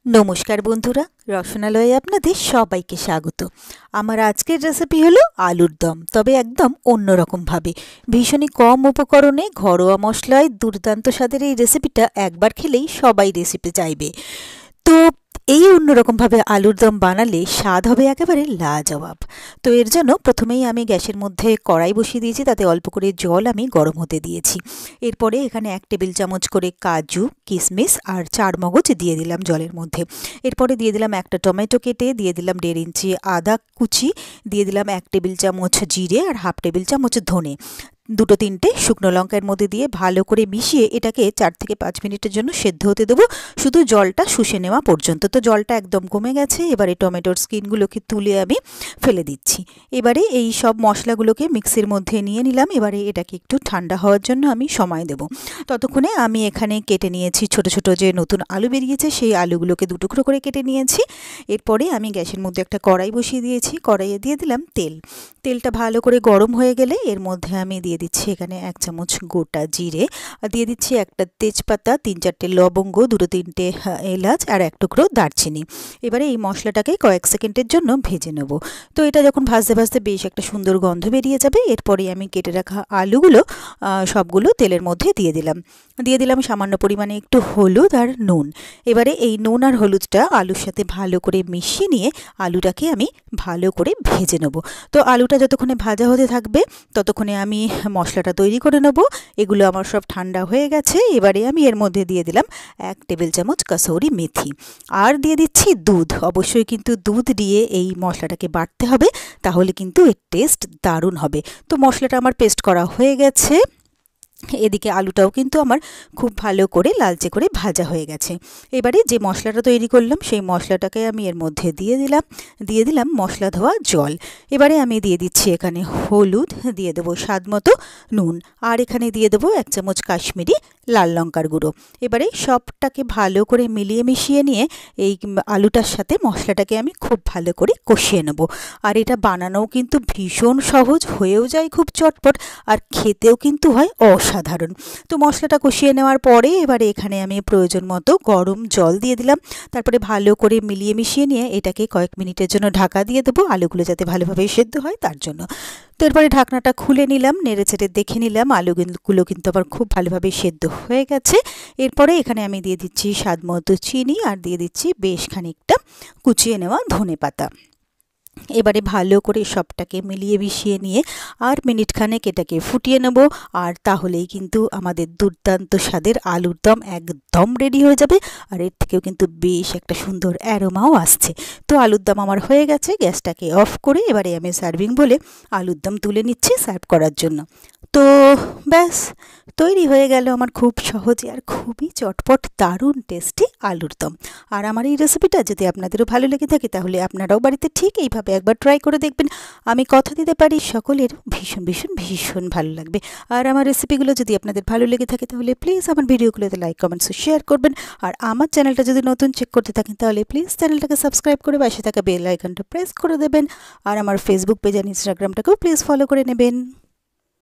নমস্কার বন্ধুরা, রসনালয়ে আপনাদের সবাইকে স্বাগত। আমার আজকের রেসিপি হলো আলুর দম, তবে একদম অন্যরকমভাবে। ভীষণই কম উপকরণে ঘরোয়া মশলায় দুর্দান্ত স্বাদের এই রেসিপিটা একবার খেলেই সবাই রেসিপি চাইবে। তো এই অন্যরকমভাবে আলুর দম বানালে স্বাদ হবে একেবারে লাজবাব। তো এর জন্য প্রথমেই আমি গ্যাসের মধ্যে কড়াই বসিয়ে দিয়েছি, তাতে অল্প করে জল আমি গরম হতে দিয়েছি। এরপরে এখানে 1 টেবিল চামচ করে কাজু, কিশমিশ আর চারমগজ দিয়ে দিলাম জলের মধ্যে। এরপরে দিয়ে দিলাম একটা টমেটো কেটে, দিয়ে দিলাম 1.5 ইঞ্চি আদা কুচি, দিয়ে দিলাম 1 টেবিল চামচ জিরে আর হাফ টেবিল চামচ ধনে, 2-3টে শুকনো লঙ্কার মধ্যে দিয়ে ভালো করে মিশিয়ে এটাকে 4 থেকে 5 মিনিটের জন্য সেদ্ধ হতে দেবো, শুধু জলটা শুষে নেওয়া পর্যন্ত। তো জলটা একদম কমে গেছে। এবারে টমেটোর স্কিনগুলোকে তুলে আমি ফেলে দিচ্ছি। এবারে এই সব মশলাগুলোকে মিক্সির মধ্যে নিয়ে নিলাম। এবারে এটাকে একটু ঠান্ডা হওয়ার জন্য আমি সময় দেব। ততক্ষণে আমি এখানে কেটে নিয়েছি ছোট ছোট যে নতুন আলু বেরিয়েছে, সেই আলুগুলোকে 2 টুকরো করে কেটে নিয়েছি। এরপরে আমি গ্যাসের মধ্যে একটা কড়াই বসিয়ে দিয়েছি। কড়াইয়ে দিয়ে দিলাম তেল। তেলটা ভালো করে গরম হয়ে গেলে এর মধ্যে আমি দিয়ে দিচ্ছি এখানে 1 চামচ গোটা জিরে, আর দিয়ে দিচ্ছি একটা তেজপাতা, 3-4টে লবঙ্গ, 2-3টে এলাচ আর 1 টুকরো দারচিনি। এবারে এই মশলাটাকে কয়েক সেকেন্ডের জন্য ভেজে নেব। তো এটা যখন ভাজতে ভাজতে বেশ একটা সুন্দর গন্ধ বেরিয়ে যাবে, এরপরে আমি কেটে রাখা আলুগুলো সবগুলো তেলের মধ্যে দিয়ে দিলাম সামান্য পরিমাণে একটু হলুদ আর নুন। এবারে এই নুন আর হলুদটা আলুর সাথে ভালো করে মিশিয়ে নিয়ে আলুটাকে আমি ভালো করে ভেজে নেব। তো আলুটা যতক্ষণে ভাজা হতে থাকবে ততক্ষণে আমি মশলাটা তৈরি করে নেব। এগুলো আমার সব ঠান্ডা হয়ে গেছে। এবারে আমি এর মধ্যে দিয়ে দিলাম 1 টেবিল চামচ কাসৌরি মেথি, আর দিয়ে দিচ্ছি দুধ। অবশ্যই কিন্তু দুধ দিয়ে এই মশলাটাকে বাটতে হবে, তাহলে কিন্তু এর টেস্ট দারুণ হবে। তো মশলাটা আমার পেস্ট করা হয়ে গেছে। এদিকে আলুটাও কিন্তু আমার খুব ভালো করে লালচে করে ভাজা হয়ে গেছে। এবারে যে মশলাটা তৈরি করলাম সেই মশলাটাকে আমি এর মধ্যে দিয়ে দিলাম মশলা ধোয়া জল। এবারে আমি দিয়ে দিচ্ছি এখানে হলুদ, দিয়ে দেবো স্বাদ মতো নুন, আর এখানে দিয়ে দেবো 1 চামচ কাশ্মীরি লাল লঙ্কার গুঁড়ো। এবারে সবটাকে ভালো করে মিলিয়ে মিশিয়ে নিয়ে এই আলুটার সাথে মশলাটাকে আমি খুব ভালো করে কষিয়ে নেব। আর এটা বানানোও কিন্তু ভীষণ সহজ, হয়েও যায় খুব চটপট, আর খেতেও কিন্তু হয় অসাধারণ। তো মশলাটা কষিয়ে নেওয়ার পরে এবারে এখানে আমি প্রয়োজন মতো গরম জল দিয়ে দিলাম। তারপরে ভালো করে মিলিয়ে মিশিয়ে নিয়ে এটাকে কয়েক মিনিটের জন্য ঢাকা দিয়ে দেবো, আলুগুলো যাতে ভালোভাবে সেদ্ধ হয় তার জন্য। তো এরপরে ঢাকনাটা খুলে নিলাম, নেড়েচেড়ে দেখে নিলাম আলুগুলো কিন্তু আবার খুব ভালোভাবে সেদ্ধ হয়ে গেছে। এরপরে এখানে আমি দিয়ে দিচ্ছি স্বাদ মতো চিনি, আর দিয়ে দিচ্ছি বেশ খানিকটা কুচিয়ে নেওয়া ধনেপাতা। এবারে ভালো করে সবটাকে মিলিয়ে মিশিয়ে নিয়ে আর মিনিটখানেক এটাকে ফুটিয়ে নেব, আর তাহলেই কিন্তু আমাদের দুর্দান্ত স্বাদের আলুর দম একদম রেডি হয়ে যাবে। আর এর থেকেও কিন্তু বেশ একটা সুন্দর অ্যারোমাও আসছে। তো আলুর দম আমার হয়ে গেছে। গ্যাসটাকে অফ করে এবারে আমি সার্ভিং বলে আলুর দম তুলে নিচ্ছি সার্ভ করার জন্য। তো ব্যাস, তৈরি হয়ে গেল আমার খুব সহজে আর খুবই চটপট দারুণ টেস্টি আলুর দম। আর আমার এই রেসিপিটা যদি আপনাদেরও ভালো লেগে থাকে তাহলে আপনারাও বাড়িতে ঠিক এইভাবে একবার ট্রাই করে দেখবেন। আমি কথা দিতে পারি সকলের ভীষণ ভীষণ ভীষণ ভালো লাগবে। আর আমার রেসিপিগুলো যদি আপনাদের ভালো লেগে থাকে তাহলে প্লিজ আমার ভিডিওগুলোতে লাইক, কমেন্টস ও শেয়ার করবেন। আর আমার চ্যানেলটা যদি নতুন চেক করতে থাকেন তাহলে প্লিজ চ্যানেলটাকে সাবস্ক্রাইব করে পাশে থাকা বেল আইকনটা প্রেস করে দেবেন। আর আমার ফেসবুক পেজ আর ইনস্টাগ্রামটাকেও প্লিজ ফলো করে নেবেন।